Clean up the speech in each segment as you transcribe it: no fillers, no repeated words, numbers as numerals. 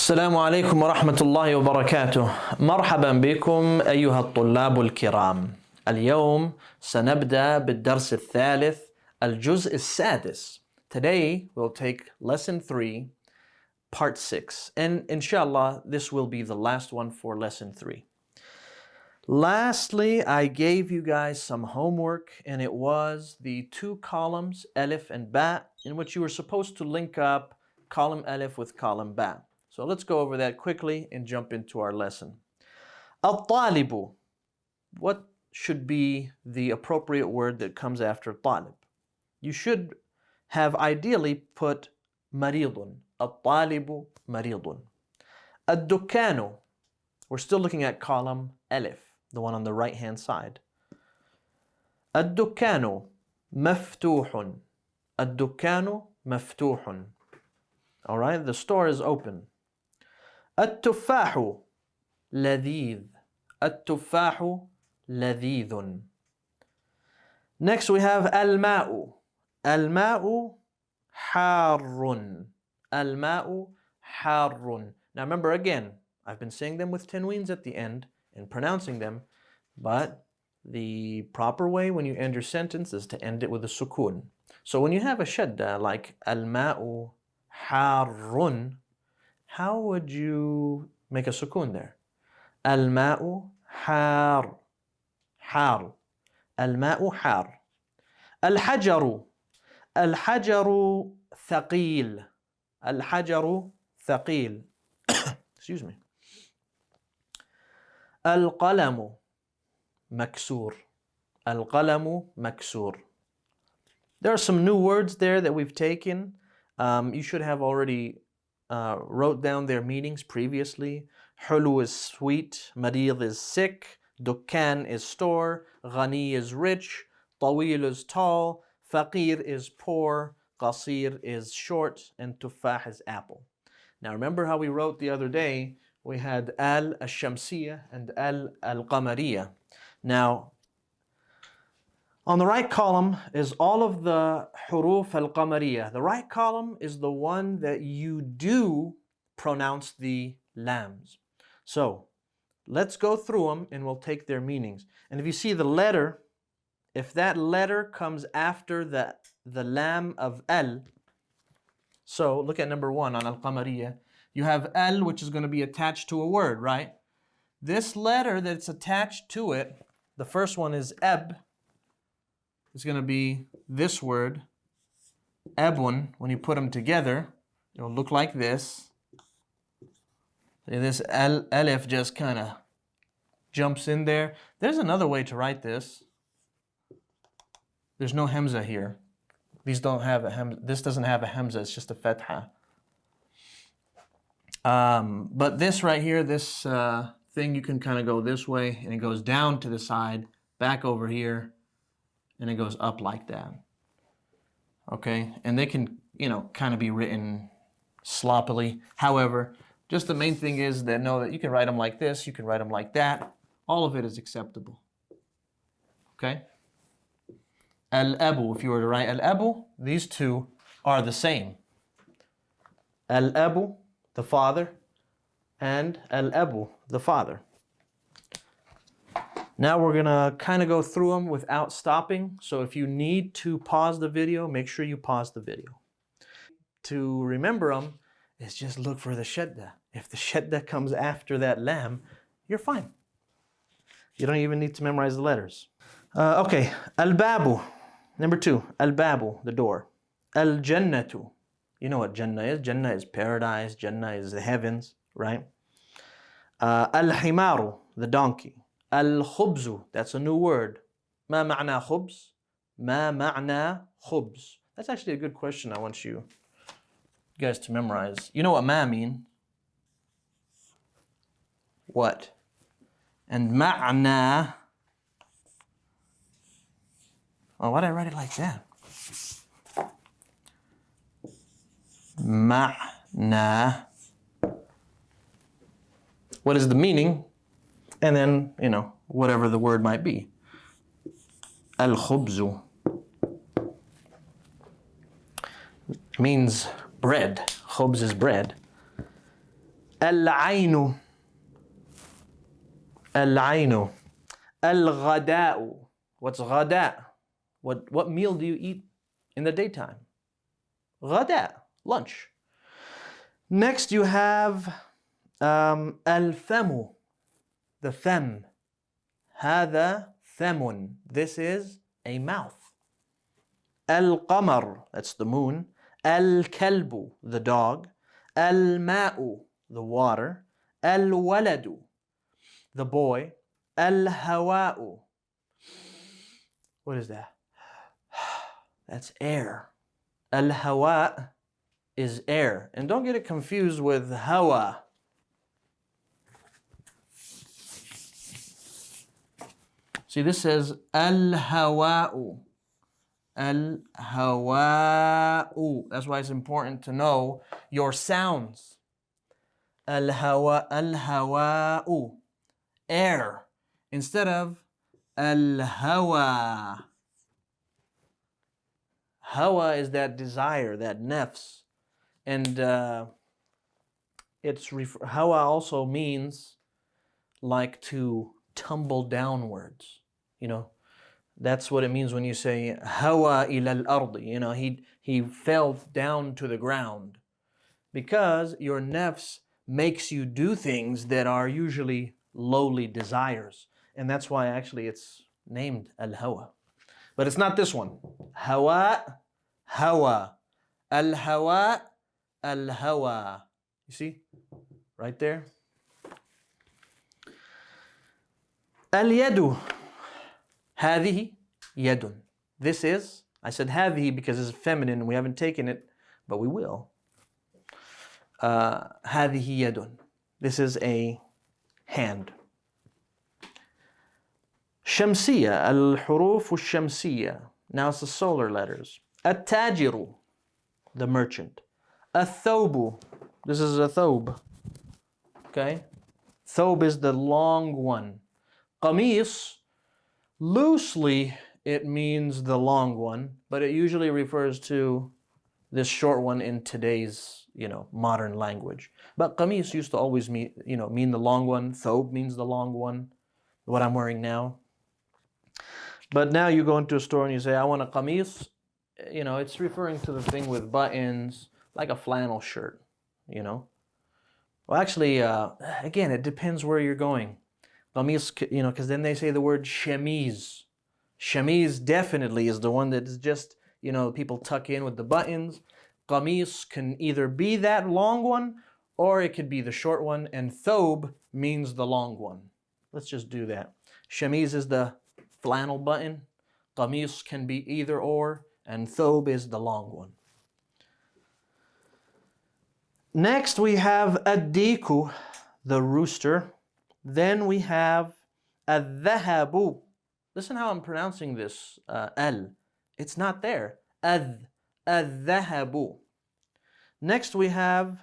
السلام عليكم ورحمة الله وبركاته. مرحبا بكم أيها الطلاب الكرام. اليوم سنبدأ بالدرس الثالث الجزء السادس. Today we'll take lesson 3 part 6 and inshallah this will be the last one for lesson 3. Lastly, I gave you guys some homework and it was the two columns Alif and Ba in which you were supposed to link up column Alif with column Ba. So let's go over that quickly and jump into our lesson. Al-Talibu. What should be the appropriate word that comes after Talib? You should have ideally put Maridun. Al-Talibu Maridun. Ad-Dukkanu. We're still looking at column Alif, the one on the right hand side. Ad-Dukkanu Maftuhun. Ad-Dukkanu Maftuhun. All right, the store is open. التفاح لذيذ. التفاح لذيذ. Next we have الماء. الماء حار. الماء حار. Now remember again, I've been saying them with tanweens at the end and pronouncing them, but the proper way when you end your sentence is to end it with a sukun. So when you have a shadda like الماء حار, how would you make a sukun there? الماء حار. حار. الماء حار. الحجر. الحجر ثقيل. الحجر ثقيل. Excuse me. القلم مكسور. القلم مكسور. There are some new words there that we've taken. You should have already wrote down their meanings previously. Hulu is sweet, Marid is sick, Dukkan is store, Ghani is rich, Tawil is tall, Faqir is poor, Qasir is short, and Tufah is apple. Now remember how we wrote the other day, we had al-Shamsiyah and al-Qamariyah. Now on the right column is all of the huruf al-qamariyah. The right column is the one that you do pronounce the lams. So let's go through them and we'll take their meanings. And if you see the letter, if that letter comes after the lam of al, so look at number 1 on al-qamariyah. You have al, which is going to be attached to a word, right? This letter that's attached to it, the first one is ab. It's going to be this word, abun. When you put them together, it'll look like this. This alif just kind of jumps in there. There's another way to write this. There's no hamza here. These don't have a hamza. This doesn't have a hamza. It's just a fatha. But this right here, this thing, you can kind of go this way, and it goes down to the side, back over here, and it goes up like that. Okay, and they can, kind of be written sloppily. However, just the main thing is that know that you can write them like this, you can write them like that. All of it is acceptable. Okay? Al-Abu, if you were to write Al-Abu, these two are the same. Al-Abu, the father, and Al-Abu, the father. Now we're going to kind of go through them without stopping. So if you need to pause the video, make sure you pause the video. To remember them is just look for the shadda. If the shadda comes after that lam, you're fine. You don't even need to memorize the letters. Okay, al-babu, number 2. Al-babu, the door. Al-jannatu, you know what Jannah is. Jannah is paradise. Jannah is the heavens, right? Al-himaru, the donkey. Al-khubzu, that's a new word. Ma ma'na khubz? Ma ma'na khubz? That's actually a good question I want you guys to memorize. You know what ma mean? What? And ma'na, oh, why did I write it like that? Ma'na. What is the meaning? And then, whatever the word might be. Al-khubzu means bread. Khubz is bread. Al-aynu. Al-aynu. Al-ghada'u. What's ghada'? What meal do you eat in the daytime? Ghada', lunch. Next you have al-famu, the fam. هذا ثم. This is a mouth. Al-qamar, that's the moon. Al-kalbu, the dog. Al-ma'u, the water. Al-waladu, the boy. Al-hawa'u. What is that? That's air. Al-hawa is air. And don't get it confused with hawa. See, this says al-hawa'u. Al-hawa'u. That's why it's important to know your sounds. Al-hawa'u. Air. Instead of al-hawa. Hawa is that desire, that nafs. And hawa also means like to tumble downwards. You know, that's what it means when you say hawa ila al-ardi. You know, he fell down to the ground. Because your nafs makes you do things that are usually lowly desires. And that's why actually it's named al-hawa. But it's not this one. Hawa, hawa. Al-hawa, al-hawa. You see? Right there. Al-yadu. Hadihi yadun. This is, I said hadihi because it's feminine and we haven't taken it, but we will. Hadihi yadun. This is a hand. Shamsiya, al-huruf al-shamsiya. Now it's the solar letters. At-tajiru, the merchant. At-thobu, this is a thob. Okay? Thob is the long one. Qamis, loosely it means the long one, but it usually refers to this short one in today's, modern language. But qamis used to always mean the long one. Thob means the long one, what I'm wearing now. But now you go into a store and you say, I want a qamis. It's referring to the thing with buttons, like a flannel shirt, Well, actually, again, it depends where you're going. Qamis, because then they say the word chemise. Chemise definitely is the one that is just, people tuck in with the buttons. Qamis can either be that long one or it could be the short one. And thob means the long one. Let's just do that. Chemise is the flannel button. Qamis can be either or. And thob is the long one. Next we have ad-diku, the rooster. Then we have ad-dhahabu. Listen how I'm pronouncing this al. It's not there. Ad-dhahabu. Next we have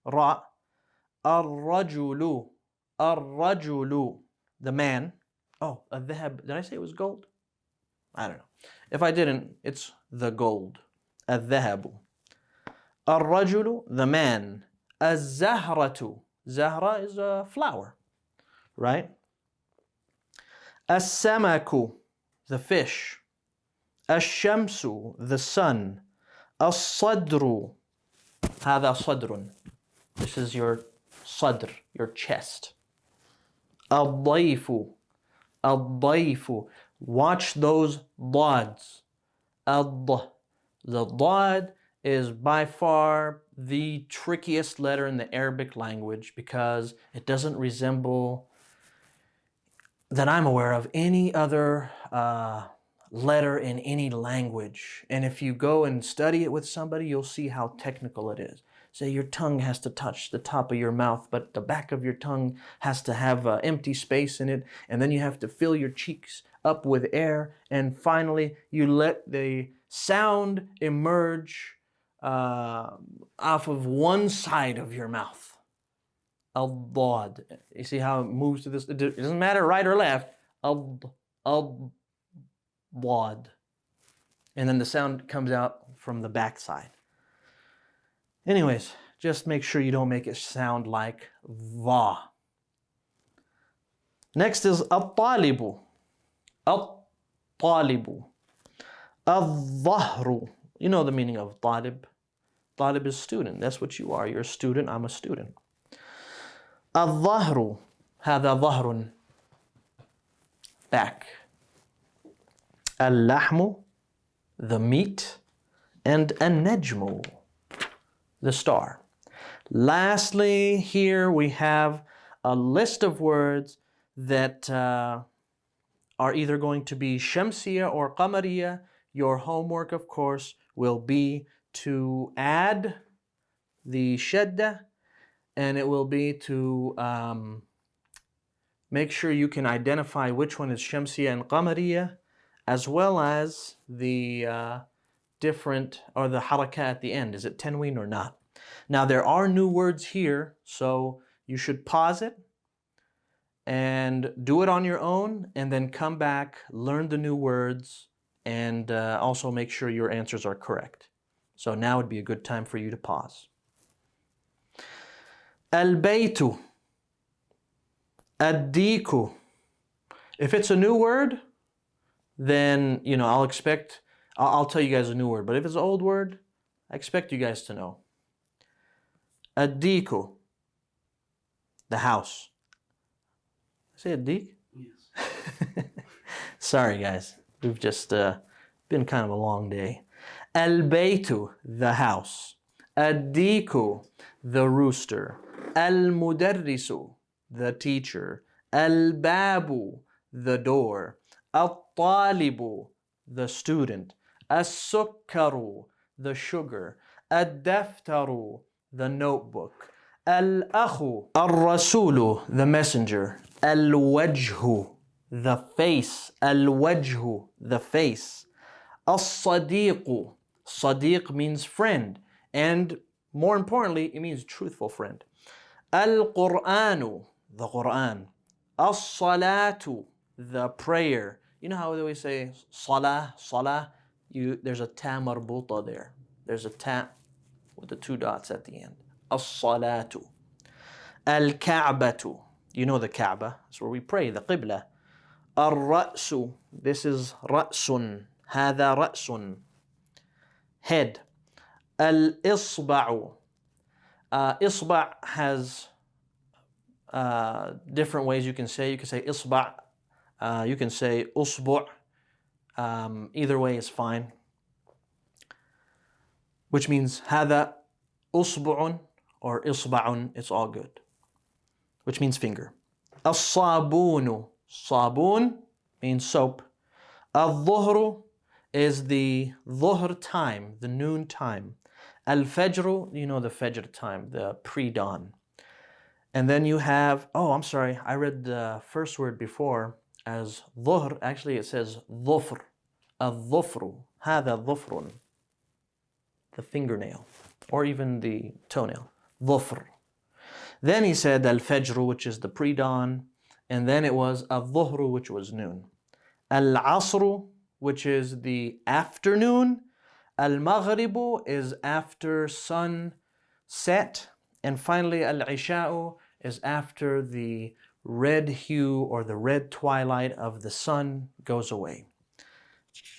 ra. Ar-rajulu. Ar-rajulu. The man. Oh, ad-dhahab. Did I say it was gold? I don't know. If I didn't, it's the gold. Ad-dhahabu. Ar-rajulu, the man. Az-zahratu. Zahra is a flower, right? As-samaku, the fish. Ash-shamsu, the sun. As-sadru. Hada sadrun. This is your sadr, your chest. Ad-dayfu. Ad-dayfu. Watch those dads. The dad is by far the trickiest letter in the Arabic language because it doesn't resemble, that I'm aware of, any other letter in any language. And if you go and study it with somebody, you'll see how technical it is. Say your tongue has to touch the top of your mouth, but the back of your tongue has to have empty space in it. And then you have to fill your cheeks up with air. And finally, you let the sound emerge off of one side of your mouth. Al-dad. You see how it moves to this? It doesn't matter right or left. Al-dad. And then the sound comes out from the back side. Anyways, just make sure you don't make it sound like va. Next is at-talibu. At-talibu. Al-dhahru. You know the meaning of talib. Talib is student. That's what you are. You're a student. I'm a student. Al-dhahru. هذا ظهر. Back. Al-lahmu. The meat. And an-najmu. The star. Lastly, here we have a list of words that are either going to be shamsiya or qamariya. Your homework, of course, will be to add the shadda, and it will be to make sure you can identify which one is shamsiya and qamariya, as well as the different, or the haraka at the end. Is it tanween or not? Now, there are new words here, so you should pause it and do it on your own, and then come back, learn the new words, and also make sure your answers are correct. So now would be a good time for you to pause. Al-baytu. Ad-diku. If it's a new word, then, you know, I'll tell you guys a new word. But if it's an old word, I expect you guys to know. Ad-diku. The house. Say ad-dik? Yes. Sorry, guys. We've just been kind of a long day. Al-baytu. The house. Ad-diku. The rooster. Al-mudarrisu. The teacher. Al-babu. The door. Al-talibu. The student. As-sukkaru. The sugar. Ad-daftaru. The notebook. Al-akhu. Al-rasulu. The messenger. Al-wajhu. The face. Al-wajhu. The face. As-sadiqu. Sadiq means friend. And more importantly, it means truthful friend. Al-Qur'anu. The Qur'an. As-salatu. The prayer. You know how they always say salah, salah? There's a ta marbuta there. There's a ta with the two dots at the end. As-salatu. Al-Ka'batu. You know the Kaaba. That's where we pray, the Qibla. Al-Ra'su. This is Ra'sun. هذا رأس. Head. Al-Isba'u. Isba' has different ways you can say. You can say Isba'. You can say Usbu'. Either way is fine. Which means هذا أصبع or إصبع. It's all good. Which means finger. As-sabunu. Sabun means soap. Al-dhuhru is the dhuhr time, the noon time. Al-fajru, you know the fajr time, the pre-dawn. And then you have, oh, I'm sorry, I read the first word before as dhuhr. Actually, it says dhufr. Al-dhufru. هذا dhufrun. The fingernail, or even the toenail. Dhufr. Then he said al-fajru, which is the pre-dawn. And then it was al-dhuhru, which was noon. Al-asru, which is the afternoon. Al-maghribu is after sun set. And finally, al-isha'u is after the red hue or the red twilight of the sun goes away.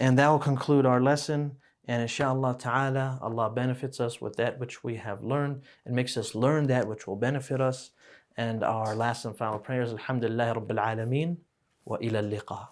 And that will conclude our lesson. And inshallah ta'ala, Allah benefits us with that which we have learned and makes us learn that which will benefit us. And our last and final prayers, Alhamdulillah Rabbil Alameen, wa ila al-liqa.